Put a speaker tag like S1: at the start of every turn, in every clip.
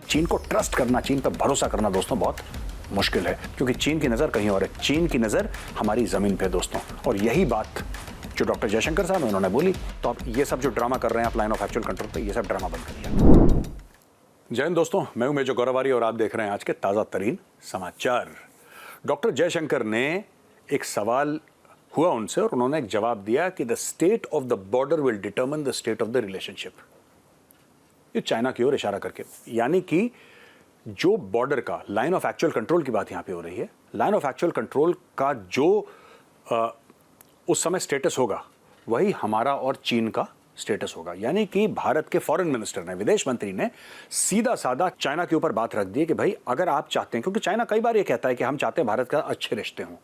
S1: चीन को ट्रस्ट करना, चीन पर भरोसा करना दोस्तों बहुत मुश्किल है, क्योंकि चीन की नज़र कहीं और है। चीन की नज़र हमारी ज़मीन पे दोस्तों, और यही बात जो डॉक्टर जयशंकर साहब उन्होंने बोली। तो आप ये सब जो ड्रामा कर रहे हैं आप लाइन ऑफ एक्चुअल कंट्रोल पे, ये सब ड्रामा बंद करिए। जय हिंद दोस्तों, मैं हूं मेजर गौरवारी और आप देख रहे हैं आज के ताज़ा तरीन समाचार। डॉक्टर जयशंकर ने एक सवाल हुआ उनसे और उन्होंने एक जवाब दिया कि the state of the border will determine the state of the relationship. ये चाइना की ओर इशारा करके, यानी कि जो बॉर्डर का लाइन ऑफ एक्चुअल कंट्रोल की बात यहां पे हो रही है, लाइन ऑफ एक्चुअल कंट्रोल का जो उस समय स्टेटस होगा वही हमारा और चीन का स्टेटस होगा। यानी कि भारत के फॉरेन मिनिस्टर ने, विदेश मंत्री ने सीधा साधा चाइना के ऊपर बात रख दी कि भाई अगर आप चाहते हैं, क्योंकि चाइना कई बार ये कहता है कि हम चाहते हैं भारत का अच्छे रिश्ते हों,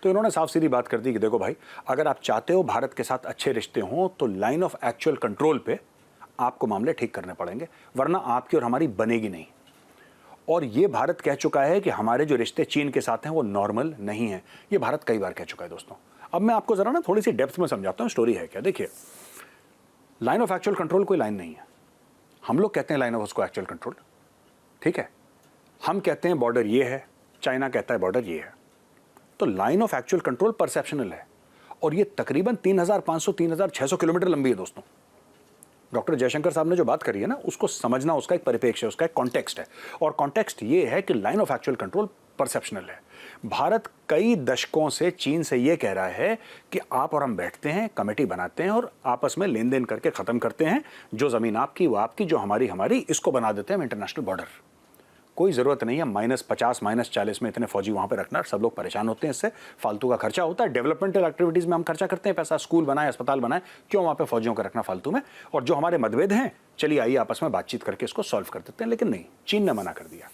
S1: तो इन्होंने साफ सीधी बात कर दी कि देखो भाई, अगर आप चाहते हो भारत के साथ अच्छे रिश्ते हों तो लाइन ऑफ एक्चुअल कंट्रोल पे आपको मामले ठीक करने पड़ेंगे, वरना आपकी और हमारी बनेगी नहीं। और ये भारत कह चुका है कि हमारे जो रिश्ते चीन के साथ हैं वो नॉर्मल नहीं है। ये भारत कई बार कह चुका है दोस्तों। अब मैं आपको जरा ना थोड़ी सी डेप्थ में समझाता हूँ स्टोरी है क्या। देखिए, लाइन ऑफ एक्चुअल कंट्रोल कोई लाइन नहीं है। हम लोग कहते हैं लाइन ऑफ उसको एक्चुअल कंट्रोल, ठीक है। हम कहते हैं बॉर्डर ये है, चाइना कहता है बॉर्डर ये है। तो line of actual control perceptual है और ये तकरीबन 3500 3600 किलोमीटर लंबी है दोस्तों। डॉक्टर जयशंकर साहब ने जो बात करी है ना, उसको समझना, उसका एक परिप्रेक्ष्य है, उसका एक कॉन्टेक्स्ट है। और कॉन्टेक्स्ट ये है कि line of actual control perceptual है। भारत कई दशकों से चीन से ये कह रहा है कि आप और हम बैठते हैं, कमेटी बनाते हैं और आपस में लेन देन करके खत्म करते हैं। जो जमीन आपकी वो आपकी, जो हमारी हमारी, इसको बना देते हैं इंटरनेशनल बॉर्डर। कोई ज़रूरत नहीं है -50 -40 में इतने फौजी वहाँ पे रखना। सब लोग परेशान होते हैं इससे, फालतू का खर्चा होता है। डेवलपमेंटल एक्टिविटीज़ में हम खर्चा करते हैं पैसा, स्कूल बनाए, अस्पताल बनाए, क्यों वहाँ पे फौजियों को रखना फालतू में। और जो हमारे मतभेद हैं, चलिए आइए आपस में बातचीत करके इसको सॉल्व कर देते हैं। लेकिन नहीं, चीन ने मना कर दिया।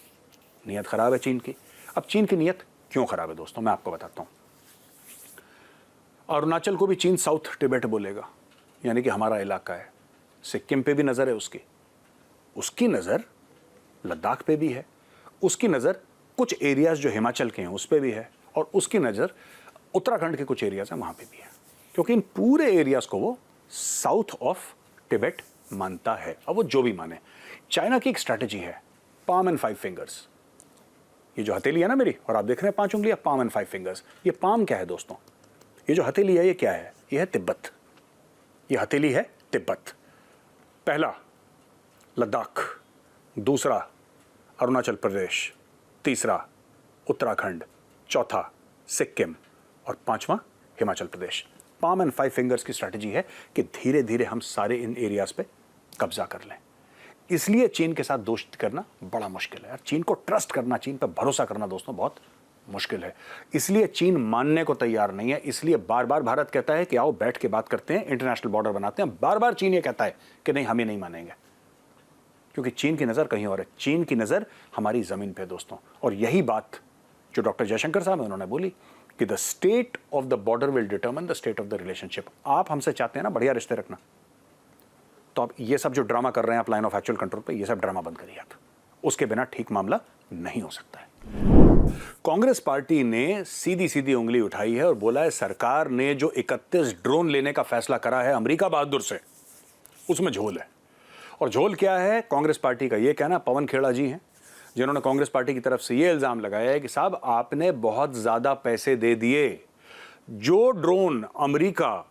S1: नीयत ख़राब है चीन की। अब चीन की नीयत क्यों ख़राब है दोस्तों, मैं आपको बताता हूँ। अरुणाचल को भी चीन साउथ टिबेट बोलेगा, यानी कि हमारा इलाका है। सिक्किम पे भी नज़र है उसकी नज़र लद्दाख पे भी है, उसकी नज़र कुछ एरियाज़ जो हिमाचल के हैं उस पर भी है, और उसकी नज़र उत्तराखंड के कुछ एरियाज़ हैं वहाँ पे भी है, क्योंकि इन पूरे एरियाज़ को वो साउथ ऑफ टिबेट मानता है। अब वो जो भी माने, चाइना की एक स्ट्रैटेजी है पाम एंड 5 फिंगर्स। ये जो हथेली है ना मेरी, और आप देख रहे हैं 5 उंगलियां, पाम एंड 5 फिंगर्स। ये पाम क्या है दोस्तों? ये जो हथेली है ये क्या है? ये है तिब्बत। ये हथेली है तिब्बत। पहला लद्दाख, दूसरा अरुणाचल प्रदेश, तीसरा उत्तराखंड, चौथा सिक्किम और पांचवा Himachal Pradesh. Palm and 5 fingers की स्ट्रैटेजी है कि धीरे धीरे हम सारे इन एरियाज पे कब्जा कर लें। इसलिए चीन के साथ दोस्ती करना बड़ा मुश्किल है यार। चीन को ट्रस्ट करना, चीन पर भरोसा करना दोस्तों बहुत मुश्किल है। इसलिए चीन मानने को तैयार नहीं है। इसलिए बार बार भारत कहता है कि आओ बैठ के बात करते हैं, इंटरनेशनल बॉर्डर बनाते हैं। बार बार चीन ये कहता है कि नहीं, हम ये नहीं मानेंगे, क्योंकि चीन की नज़र कहीं और है। चीन की नज़र हमारी ज़मीन पे दोस्तों, और यही बात जो डॉक्टर जयशंकर साहब उन्होंने बोली कि the state of the border will determine the state of the relationship. आप हमसे चाहते हैं ना बढ़िया रिश्ते रखना, तो आप ये सब जो ड्रामा कर रहे हैं आप लाइन ऑफ एक्चुअल कंट्रोल पे, ये सब ड्रामा बंद करिए आप। उसके बिना ठीक मामला नहीं हो सकता है। कांग्रेस पार्टी ने सीधी सीधी उंगली उठाई है और बोला है सरकार ने जो 31 ड्रोन लेने का फैसला करा है अमेरिका बहादुर से, उसमें झोल है। और झोल क्या है? कांग्रेस पार्टी का ये कहना, पवन खेड़ा जी हैं जिन्होंने कांग्रेस पार्टी की तरफ से ये इल्ज़ाम लगाया है कि साहब आपने बहुत ज़्यादा पैसे दे दिए। जो ड्रोन अमेरिका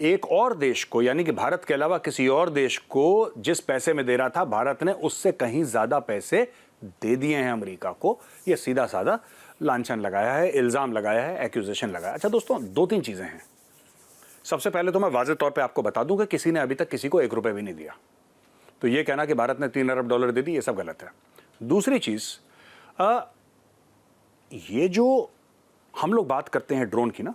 S1: एक और देश को, यानी कि भारत के अलावा किसी और देश को जिस पैसे में दे रहा था, भारत ने उससे कहीं ज़्यादा पैसे दे दिए हैं अमेरिका को। ये सीधा साधा लांछन लगाया है, इल्ज़ाम लगाया है, एक्यूजेशन लगाया। अच्छा दोस्तों, 2-3 चीज़ें हैं। सबसे पहले तो मैं वाज़ेह तौर पर आपको बता दूं कि किसी ने अभी तक किसी को 1 रुपये भी नहीं दिया। तो ये कहना कि भारत ने $3 अरब दे दी, ये सब गलत है। दूसरी चीज़, ये जो हम लोग बात करते हैं ड्रोन की ना,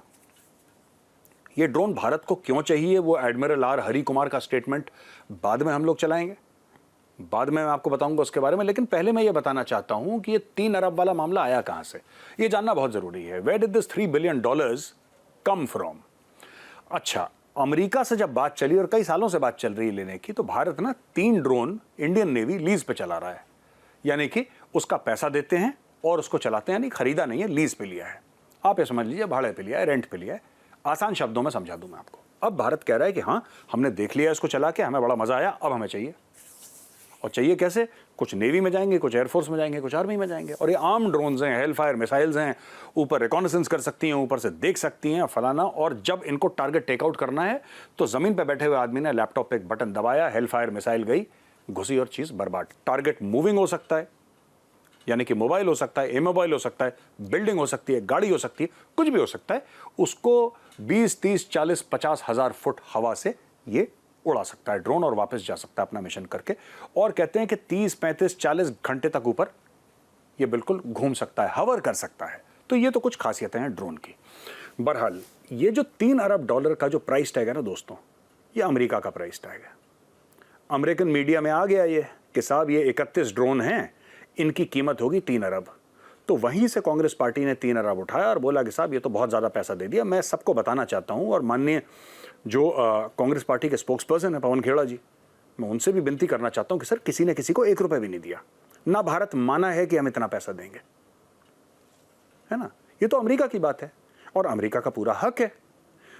S1: ये ड्रोन भारत को क्यों चाहिए, वो एडमिरल आर हरी कुमार का स्टेटमेंट बाद में हम लोग चलाएंगे, बाद में मैं आपको बताऊंगा उसके बारे में। लेकिन पहले मैं ये बताना चाहता हूं कि ये 3 अरब वाला मामला आया कहां से, ये जानना बहुत ज़रूरी है। Where did this $3 billion come from? अच्छा, अमेरिका से जब बात चली, और कई सालों से बात चल रही है लेने की, तो भारत ना 3 ड्रोन इंडियन नेवी लीज पे चला रहा है। यानी कि उसका पैसा देते हैं और उसको चलाते हैं, यानी खरीदा नहीं है, लीज पे लिया है। आप ये समझ लीजिए भाड़े पे लिया है, रेंट पे लिया है। आसान शब्दों में समझा दूं मैं आपको। अब भारत कह रहा है कि हाँ, हमने देख लिया इसको चला के, हमें बड़ा मजा आया, अब हमें चाहिए। और चाहिए कैसे? कुछ नेवी में जाएंगे, कुछ एयरफोर्स में जाएंगे, कुछ आर्मी में जाएंगे। और ये आर्म ड्रोन्स हैं, हेलफायर मिसाइल्स हैं, ऊपर रिकॉनेसेंस कर सकती हैं, ऊपर से देख सकती हैं फलाना। और जब इनको टारगेट टेकआउट करना है तो जमीन पर बैठे हुए आदमी ने लैपटॉप पे एक बटन दबाया, हेलफायर मिसाइल गई, घुसी और चीज बर्बाद। टारगेट मूविंग हो सकता है, यानी कि मोबाइल हो सकता है, इमोबाइल हो सकता है, बिल्डिंग हो सकती है, गाड़ी हो सकती है, कुछ भी हो सकता है। उसको 20, 30, 40, 50 हजार फुट हवा से ये उड़ा सकता है ड्रोन और वापस जा सकता है अपना मिशन करके। और कहते हैं कि 30, 35, 40 घंटे तक ऊपर ये बिल्कुल घूम सकता है, हवर कर सकता है। तो ये तो कुछ खासियतें हैं ड्रोन की। बहरहाल ये जो $3 अरब का जो प्राइस टैग है ना दोस्तों, ये अमेरिका का प्राइस टैग है। अमेरिकन मीडिया में आ गया ये कि साहब ये 31 ड्रोन हैं, इनकी कीमत होगी 3 अरब। तो वहीं से कांग्रेस पार्टी ने 3 अरब उठाया और बोला कि साहब ये तो बहुत ज़्यादा पैसा दे दिया। मैं सबको बताना चाहता हूँ, और माननीय जो कांग्रेस पार्टी के स्पोक्स पर्सन है पवन खेड़ा जी, मैं उनसे भी विनती करना चाहता हूँ कि सर किसी ने किसी को 1 रुपये भी नहीं दिया ना, भारत माना है कि हम इतना पैसा देंगे, है ना। ये तो अमेरिका की बात है और अमेरिका का पूरा हक है।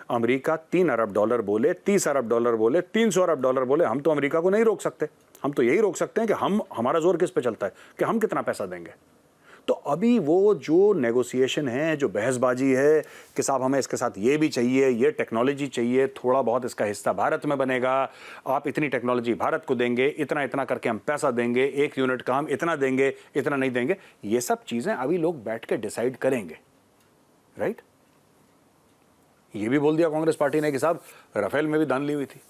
S1: अमेरिका $3 अरब बोले, $30 अरब बोले, $300 अरब बोले, हम तो अमेरिका को नहीं रोक सकते। हम तो यही रोक सकते हैं कि हमारा जोर किस पे चलता है, कि हम कितना पैसा देंगे। तो अभी वो जो नेगोशिएशन है, जो बहसबाजी है कि साहब हमें इसके साथ ये भी चाहिए, ये टेक्नोलॉजी चाहिए, थोड़ा बहुत इसका हिस्सा भारत में बनेगा, आप इतनी टेक्नोलॉजी भारत को देंगे, इतना इतना करके हम पैसा देंगे, 1 यूनिट का हम इतना देंगे, इतना नहीं देंगे, ये सब चीज़ें अभी लोग बैठ के डिसाइड करेंगे, राइट। ये भी बोल दिया कांग्रेस पार्टी ने कि साहब राफेल में भी दान ली हुई थी।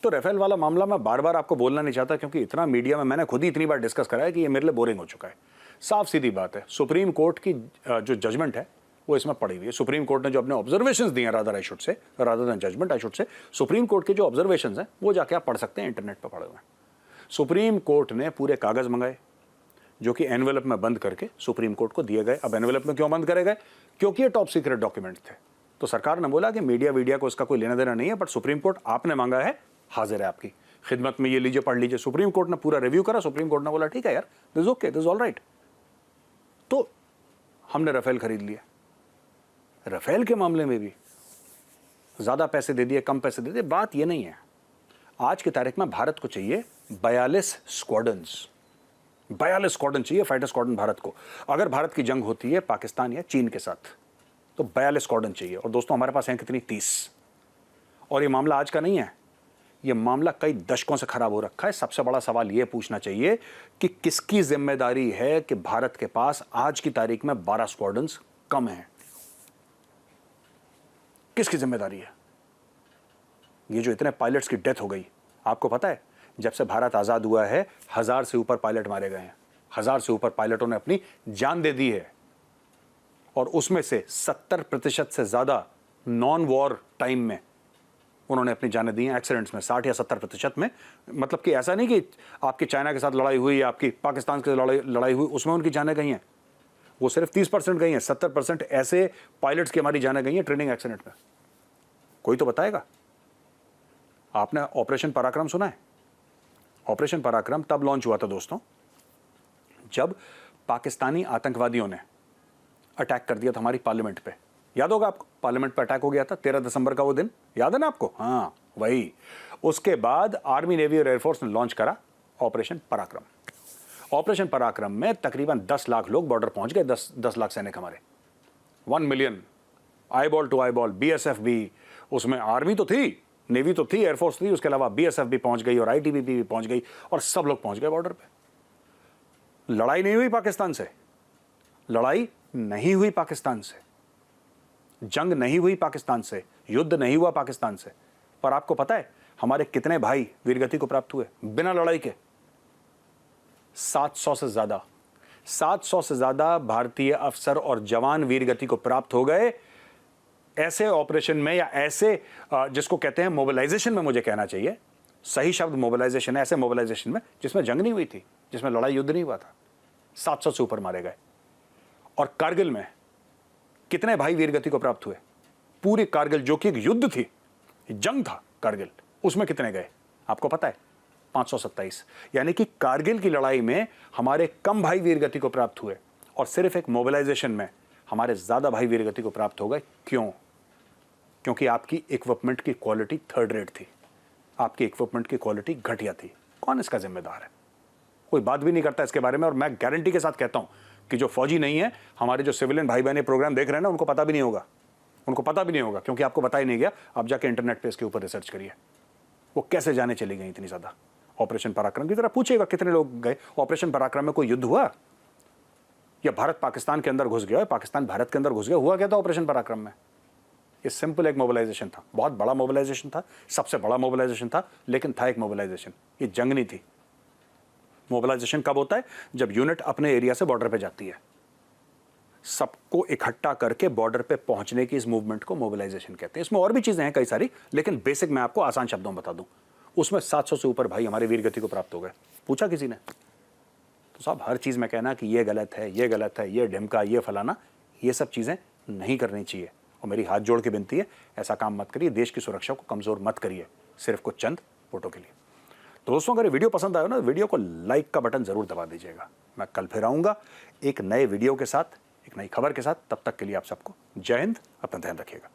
S1: तो राफेल वाला मामला मैं बार बार आपको बोलना नहीं चाहता, क्योंकि इतना मीडिया में मैंने खुद ही इतनी बार डिस्कस करा है कि ये मेरे लिए बोरिंग हो चुका है। साफ सीधी बात है, सुप्रीम कोर्ट की जो जजमेंट है वो इसमें पड़ी हुई है। सुप्रीम कोर्ट ने जो अपने ऑब्जर्वेशंस दिए हैं, rather than judgement I should say, Supreme Court के जो ऑब्जर्वेशंस हैं वो जाके आप पढ़ सकते हैं, इंटरनेट पर पढ़े हुए हैं। सुप्रीम कोर्ट ने पूरे कागज मंगाए जो कि एनवेलप में बंद करके सुप्रीम कोर्ट को दिए गए। अब एनवेलप में क्यों बंद करे गए? क्योंकि ये टॉप सीक्रेट डॉक्यूमेंट थे। तो सरकार ने बोला कि मीडिया को इसका कोई लेना देना नहीं है, बट सुप्रीम कोर्ट आपने मांगा है, हाजिर है आपकी खिदमत में, ये लीजिए पढ़ लीजिए। सुप्रीम कोर्ट ने पूरा रिव्यू करा, सुप्रीम कोर्ट ने बोला ठीक है यार, this is okay, this is all right. तो हमने राफेल खरीद लिया। राफेल के मामले में भी ज्यादा पैसे दे दिए, कम पैसे दे दिए, बात ये नहीं है। आज की तारीख में भारत को चाहिए 42 स्क्वाड्रन चाहिए, फाइटर स्क्वाड्रन भारत को। अगर भारत की जंग होती है पाकिस्तान या चीन के साथ तो 42 स्क्वाड्रन चाहिए। और दोस्तों हमारे पास हैं कितनी? 30। और ये मामला आज का नहीं है, ये मामला कई दशकों से खराब हो रखा है। सबसे बड़ा सवाल ये पूछना चाहिए कि किसकी जिम्मेदारी है कि भारत के पास आज की तारीख में 12 स्क्वाड्रन्स कम हैं? किसकी जिम्मेदारी है? ये जो इतने पायलट्स की डेथ हो गई, आपको पता है जब से भारत आजाद हुआ है 1000 से ऊपर पायलट मारे गए हैं। 1000 से ऊपर पायलटों ने अपनी जान दे दी है, और उसमें से 70% से ज्यादा नॉन वॉर टाइम में उन्होंने अपनी जानें दी हैं, एक्सीडेंट्स में। 60 या 70% में, मतलब कि ऐसा नहीं कि आपकी चाइना के साथ लड़ाई हुई या आपकी पाकिस्तान के लड़ाई हुई उसमें उनकी जानें गई हैं, वो सिर्फ 30% गई हैं। 70% ऐसे पायलट्स की हमारी जानें गई हैं ट्रेनिंग एक्सीडेंट में। कोई तो बताएगा। आपने ऑपरेशन पराक्रम सुना है? ऑपरेशन पराक्रम तब लॉन्च हुआ था दोस्तों जब पाकिस्तानी आतंकवादियों ने अटैक कर दिया था हमारी पार्लियामेंट पे। याद होगा आपको, पार्लियामेंट पे अटैक हो गया था 13 दिसंबर का वो दिन, याद है ना आपको? हाँ वही। उसके बाद आर्मी, नेवी और एयरफोर्स ने लॉन्च करा ऑपरेशन पराक्रम। ऑपरेशन पराक्रम में तकरीबन 10 लाख लोग बॉर्डर पहुंच गए, 10 लाख सैनिक हमारे, 1 million eyeball to eyeball. BSF भी उसमें, आर्मी तो थी, नेवी तो थी, एयरफोर्स थी, उसके अलावा बीएसएफ भी पहुंच गई और आईटीबीपी भी पहुंच गई, और सब लोग पहुंच गए बॉर्डर पे। लड़ाई नहीं हुई पाकिस्तान से, लड़ाई नहीं हुई पाकिस्तान से, जंग नहीं हुई पाकिस्तान से, युद्ध नहीं हुआ पाकिस्तान से। पर आपको पता है हमारे कितने भाई वीरगति को प्राप्त हुए बिना लड़ाई के? 700 से ज्यादा, 700 से ज्यादा भारतीय अफसर और जवान वीरगति को प्राप्त हो गए ऐसे ऑपरेशन में, या ऐसे जिसको कहते हैं मोबिलाइजेशन में, मुझे कहना चाहिए सही शब्द मोबिलाइजेशन है, ऐसे मोबिलाइजेशन में जिसमें जंग नहीं हुई थी, जिसमें लड़ाई युद्ध नहीं हुआ था। 700 से ऊपर मारे गए। और कारगिल में कितने भाई वीरगति को प्राप्त हुए? पूरी कारगिल जो कि एक युद्ध थी, जंग था कारगिल, उसमें कितने गए आपको पता है? 527। यानी कि कारगिल की लड़ाई में हमारे कम भाई वीरगति को प्राप्त हुए, और सिर्फ एक मोबिलाइजेशन में हमारे ज्यादा भाई वीरगति को प्राप्त हो गए। क्यों? क्योंकि आपकी इक्विपमेंट की क्वालिटी 3rd रेट थी, आपकी इक्विपमेंट की क्वालिटी घटिया थी। कौन इसका जिम्मेदार है? कोई बात भी नहीं करता इसके बारे में। और मैं गारंटी के साथ कहता हूं कि जो फौजी नहीं है, हमारे जो सिविलियन भाई बहन प्रोग्राम देख रहे हैं ना, उनको पता भी नहीं होगा, उनको पता भी नहीं होगा, क्योंकि आपको पता ही नहीं गया। आप जाके इंटरनेट पे इसके ऊपर रिसर्च करिए, वो कैसे जाने चली गई इतनी ज्यादा। ऑपरेशन पराक्रम की तरह पूछेगा कितने लोग गए ऑपरेशन पराक्रम में, कोई युद्ध हुआ या भारत पाकिस्तान के अंदर घुस गया, पाकिस्तान भारत के अंदर घुस गया, हुआ क्या था ऑपरेशन पराक्रम में? ये सिंपल एक मोबिलाइजेशन था, बहुत बड़ा मोबिलाइजेशन था, सबसे बड़ा मोबिलाइजेशन था, लेकिन था एक मोबिलाइजेशन, ये जंग नहीं थी। मोबिलाइजेशन कब होता है? जब यूनिट अपने एरिया से बॉर्डर पे जाती है, सबको इकट्ठा करके बॉर्डर पे पहुंचने की इस मूवमेंट को मोबिलाइजेशन कहते हैं। इसमें और भी चीजें हैं कई सारी, लेकिन बेसिक मैं आपको आसान शब्दों में बता दूं। उसमें 700 से ऊपर भाई हमारे वीर गति को प्राप्त हो गए। पूछा किसी ने? तो साहब हर चीज में कहना कि ये गलत है, ये गलत है, ये ढिमका, ये फलाना, ये सब चीजें नहीं करनी चाहिए। और मेरी हाथ जोड़ के विनती है, ऐसा काम मत करिए, देश की सुरक्षा को कमजोर मत करिए सिर्फ कुछ चंद वोटों के लिए। तो दोस्तों, अगर वीडियो पसंद आया ना, वीडियो को लाइक का बटन जरूर दबा दीजिएगा। मैं कल फिर आऊंगा एक नए वीडियो के साथ, एक नई खबर के साथ। तब तक के लिए आप सबको जय हिंद, अपना ध्यान रखिएगा।